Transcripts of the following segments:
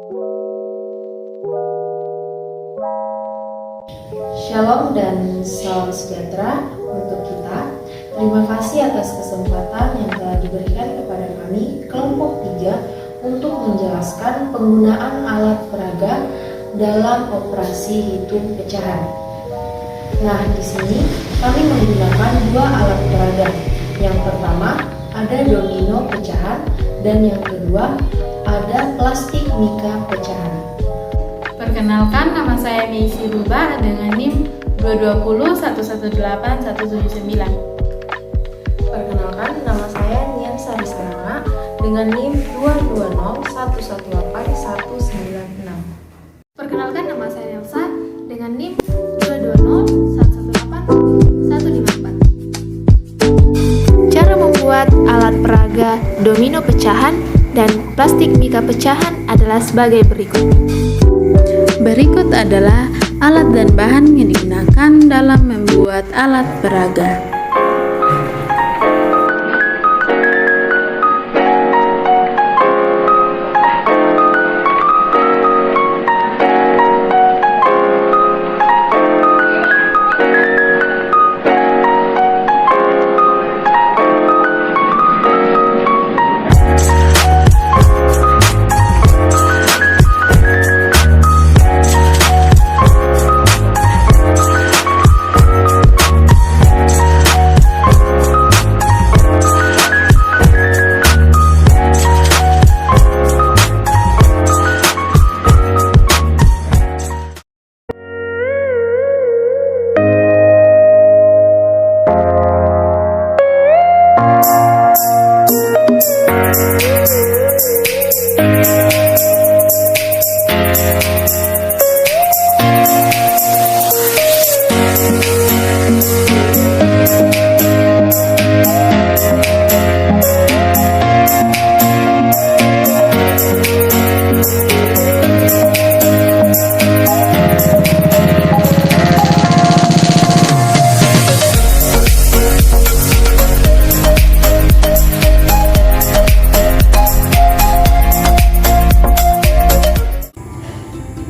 Shalom dan salam sejahtera untuk kita. Terima kasih atas kesempatan yang telah diberikan kepada kami kelompok 3 untuk menjelaskan penggunaan alat peraga dalam operasi hitung pecahan. Nah, di sini kami menggunakan dua alat peraga. Yang pertama ada domino pecahan dan yang kedua ada plastik mika pecahan. Perkenalkan, nama saya Meisi Ruba dengan NIM 220118179. Perkenalkan, nama saya Nian Sariskarana dengan NIM 220118196. Perkenalkan, nama saya Elsa dengan NIM 220118154. Cara membuat alat peraga domino pecahan dan plastik mika pecahan adalah sebagai berikut. Berikut adalah alat dan bahan yang digunakan dalam membuat alat peraga.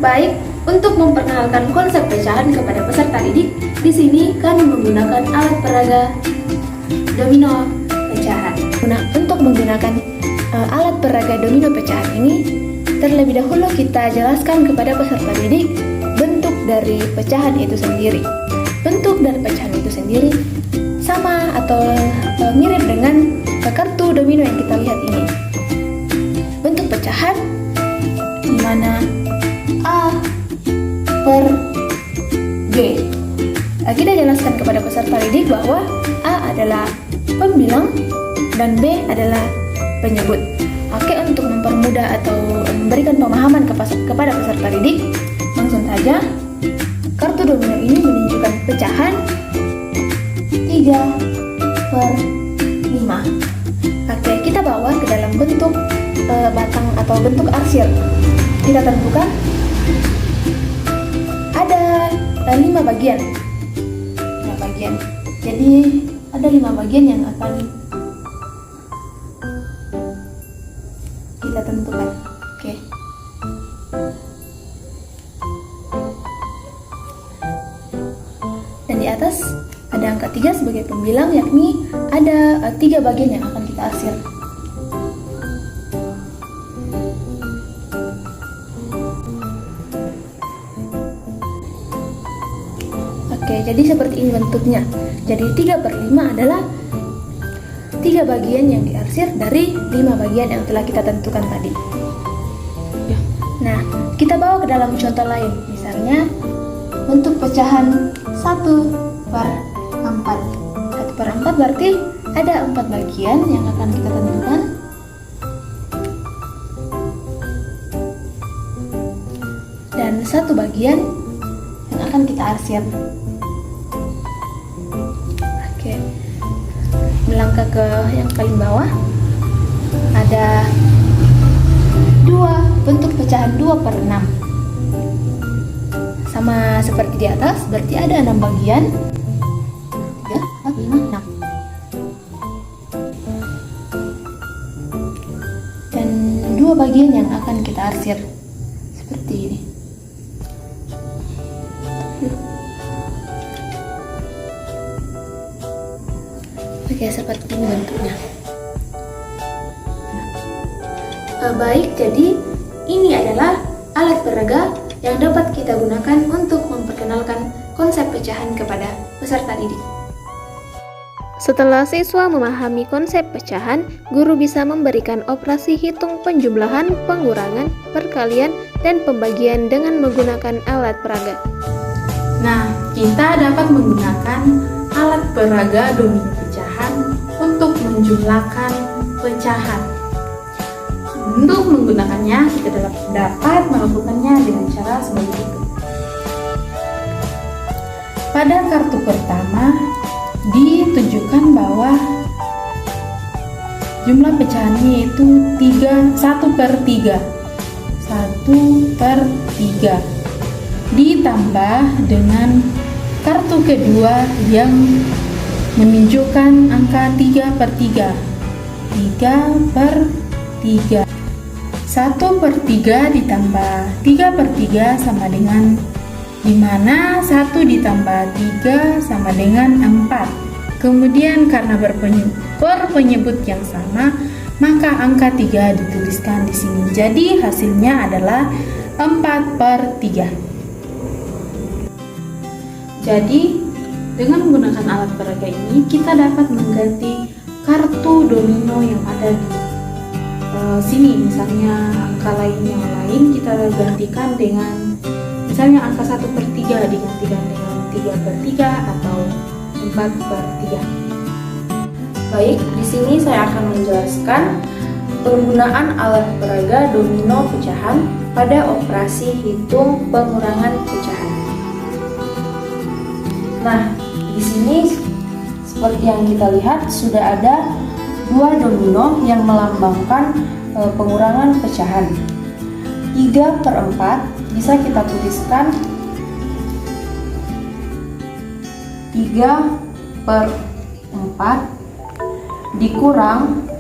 Baik, untuk memperkenalkan konsep pecahan kepada peserta didik, di sini kami menggunakan alat peraga domino pecahan. Nah, untuk menggunakan alat peraga domino pecahan ini, terlebih dahulu kita jelaskan kepada peserta didik bentuk dari pecahan itu sendiri. Bentuk dari pecahan itu sendiri sama atau mirip dengan kartu domino yang kita lihat ini. Bentuk pecahan di mana A per G. Kita jelaskan kepada peserta didik bahwa A adalah pembilang dan B adalah penyebut. Oke, untuk mempermudah atau memberikan pemahaman kepada peserta didik, langsung saja kartu domino ini menunjukkan pecahan 3 per 5. Oke, kita bawa ke dalam bentuk batang atau bentuk arsir. Kita tentukan ada 5 bagian. Jadi ada 5 bagian yang akan kita tentukan. Oke. Dan di atas ada angka 3 sebagai pembilang, yakni ada 3 bagian yang akan kita arsir. Oke, jadi seperti ini bentuknya. Jadi 3 per 5 adalah 3 bagian yang diarsir dari 5 bagian yang telah kita tentukan tadi. Nah, kita bawa ke dalam contoh lain. Misalnya, bentuk pecahan 1 per 4. 1 per 4 berarti ada 4 bagian yang akan kita tentukan. Dan 1 bagian yang akan kita arsir. Oke, melangkah ke yang paling bawah, ada 2 bentuk pecahan 2 per 6. Sama seperti di atas, berarti ada 6 bagian. 3, 4, 5, 6. Dan 2 bagian yang akan kita arsir. seperti ini. Oke, seperti ini bentuknya. Baik, jadi ini adalah alat peraga yang dapat kita gunakan untuk memperkenalkan konsep pecahan kepada peserta didik. Setelah siswa memahami konsep pecahan, guru bisa memberikan operasi hitung penjumlahan, pengurangan, perkalian, dan pembagian dengan menggunakan alat peraga. Nah, kita dapat menggunakan alat peraga domino pecahan untuk menjumlahkan pecahan. Untuk menggunakannya, kita dapat melakukannya dengan cara sebagai berikut. Pada kartu pertama, ditunjukkan bahwa jumlah pecahannya itu 1/3. 1/3 ditambah dengan kartu kedua yang menunjukkan angka 3/3. 3/3. 1/3 ditambah 3/3 sama dengan, dimana 1 ditambah 3 sama dengan 4. Kemudian karena berpenyebut yang sama, maka angka 3 dituliskan di sini. Jadi hasilnya adalah 4/3. Jadi dengan menggunakan alat peraga ini, kita dapat mengganti kartu domino yang ada di sini. Misalnya angka lain yang lain kita gantikan dengan, misalnya angka 1/3 digantikan dengan 3/3 atau 4/3. Baik, di sini saya akan menjelaskan penggunaan alat peraga domino pecahan pada operasi hitung pengurangan pecahan. Nah, di sini seperti yang kita lihat sudah ada dua domino yang melambangkan pengurangan pecahan. 3/4 bisa kita tuliskan 3/4 dikurang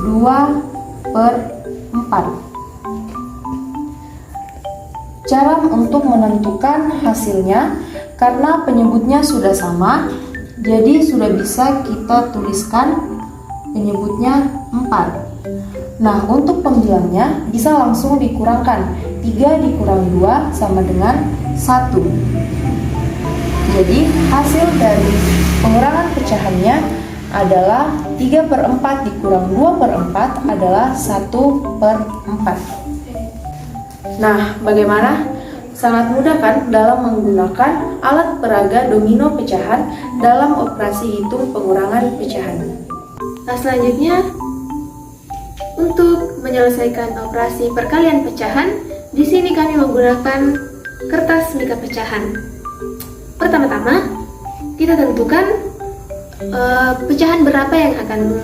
2/4. Cara untuk menentukan hasilnya, karena penyebutnya sudah sama, jadi sudah bisa kita tuliskan penyebutnya 4. Nah, untuk pembilangnya bisa langsung dikurangkan. 3 dikurang 2 sama dengan 1. Jadi hasil dari pengurangan pecahannya adalah 3/4 dikurang 2/4 adalah 1/4. Nah, bagaimana? Sangat mudah kan dalam menggunakan alat peraga domino pecahan dalam operasi hitung pengurangan pecahan. Nah, selanjutnya untuk menyelesaikan operasi perkalian pecahan, di sini kami menggunakan kertas mika pecahan. Pertama-tama, kita tentukan pecahan berapa yang akan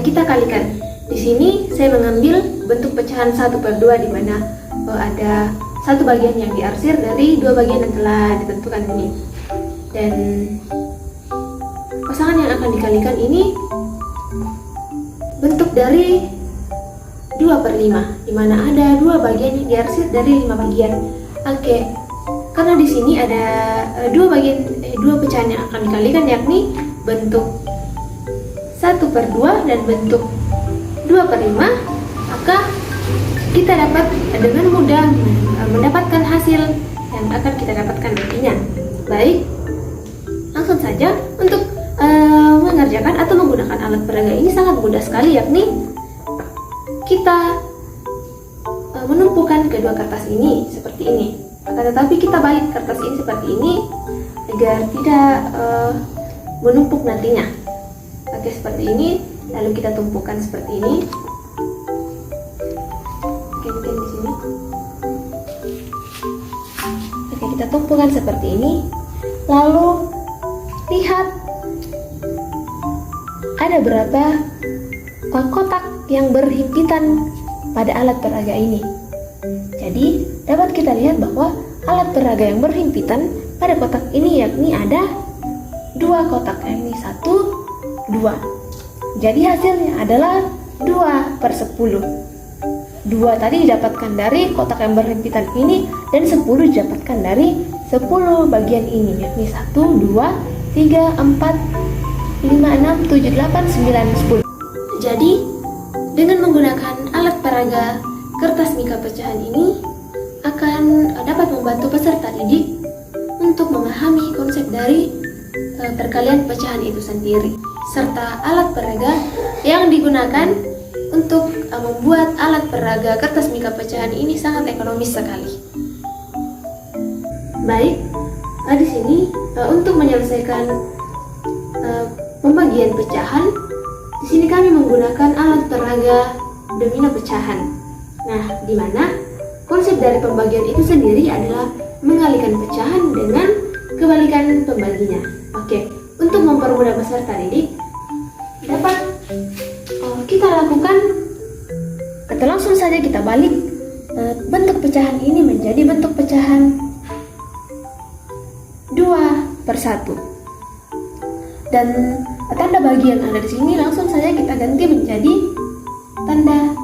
kita kalikan. Di sini saya mengambil bentuk pecahan 1/2 di mana ada satu bagian yang diarsir dari dua bagian yang telah ditentukan ini. Dan pasangan yang akan dikalikan ini bentuk dari 2/5, di mana ada dua bagian yang diarsir dari 5 bagian. Oke, karena di sini ada dua pecahan yang akan dikalikan, yakni bentuk 1/2 dan bentuk 2/5, maka kita dapat dengan mudah mendapatkan hasil yang akan kita dapatkan nantinya. Baik, langsung saja untuk mengerjakan atau menggunakan alat peraga ini sangat mudah sekali, yakni kita menumpukan kedua kertas ini seperti ini. Akan tetapi kita balik kertas ini seperti ini agar tidak menumpuk nantinya. Oke, seperti ini. Lalu kita tumpukan seperti ini. Oke, mungkin di sini. Oke, kita tumpukan seperti ini. Lalu lihat ada berapa kotak yang berhimpitan pada alat peraga ini. Jadi dapat kita lihat bahwa alat peraga yang berhimpitan pada kotak ini yakni ada 2 kotak, yakni 1, 2. Jadi hasilnya adalah 2/10. 2 tadi didapatkan dari kotak yang berhimpitan ini, dan 10 didapatkan dari 10 bagian ini, yakni 1, 2, 3, 4, 5, 6, 7, 8, 9, 10. Jadi, dengan menggunakan alat peraga kertas mika pecahan ini akan dapat membantu peserta didik untuk memahami konsep dari perkalian pecahan itu sendiri, serta alat peraga yang digunakan untuk membuat alat peraga kertas mika pecahan ini sangat ekonomis sekali. Baik, di sini untuk menyelesaikan pembagian pecahan, di sini kami menggunakan alat peraga domino pecahan. Nah, di mana konsep dari pembagian itu sendiri adalah mengalihkan pecahan dengan kebalikan pembaginya. Oke, untuk mempermudah peserta didik dapat kita lakukan atau langsung saja kita balik bentuk pecahan ini menjadi bentuk pecahan 2/1, dan tanda bagi yang ada di sini langsung saja kita ganti menjadi tanda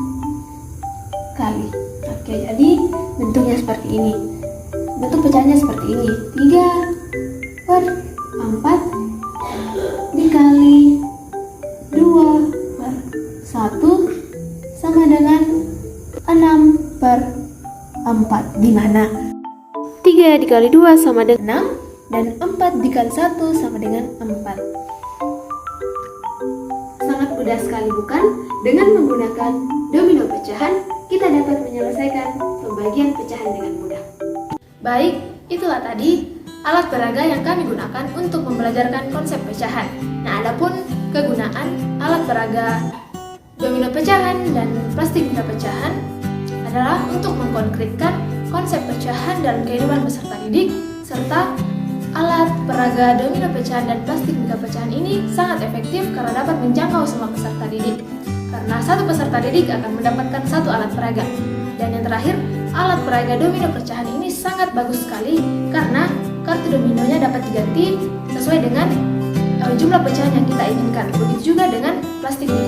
kali. Oke, jadi bentuknya seperti ini. Bentuk pecahannya seperti ini. 3/4 dikali 2/1 sama dengan 6/4, di mana 3 dikali 2 sama dengan 6 dan 4 dikali 1 sama dengan 4. Sangat mudah sekali, bukan? Dengan menggunakan domino pecahan, kita dapat menyelesaikan pembagian pecahan dengan mudah. Baik, itulah tadi alat peraga yang kami gunakan untuk membelajarkan konsep pecahan. Nah, adapun kegunaan alat peraga domino pecahan dan plastik mika pecahan adalah untuk mengkonkretkan konsep pecahan dalam kehidupan peserta didik, serta alat peraga domino pecahan dan plastik mika pecahan ini sangat efektif karena dapat menjangkau semua peserta didik. Karena satu peserta didik akan mendapatkan satu alat peraga. Dan yang terakhir, alat peraga domino pecahan ini sangat bagus sekali karena kartu dominonya dapat diganti sesuai dengan jumlah pecahan yang kita inginkan. Begitu juga dengan plastik mika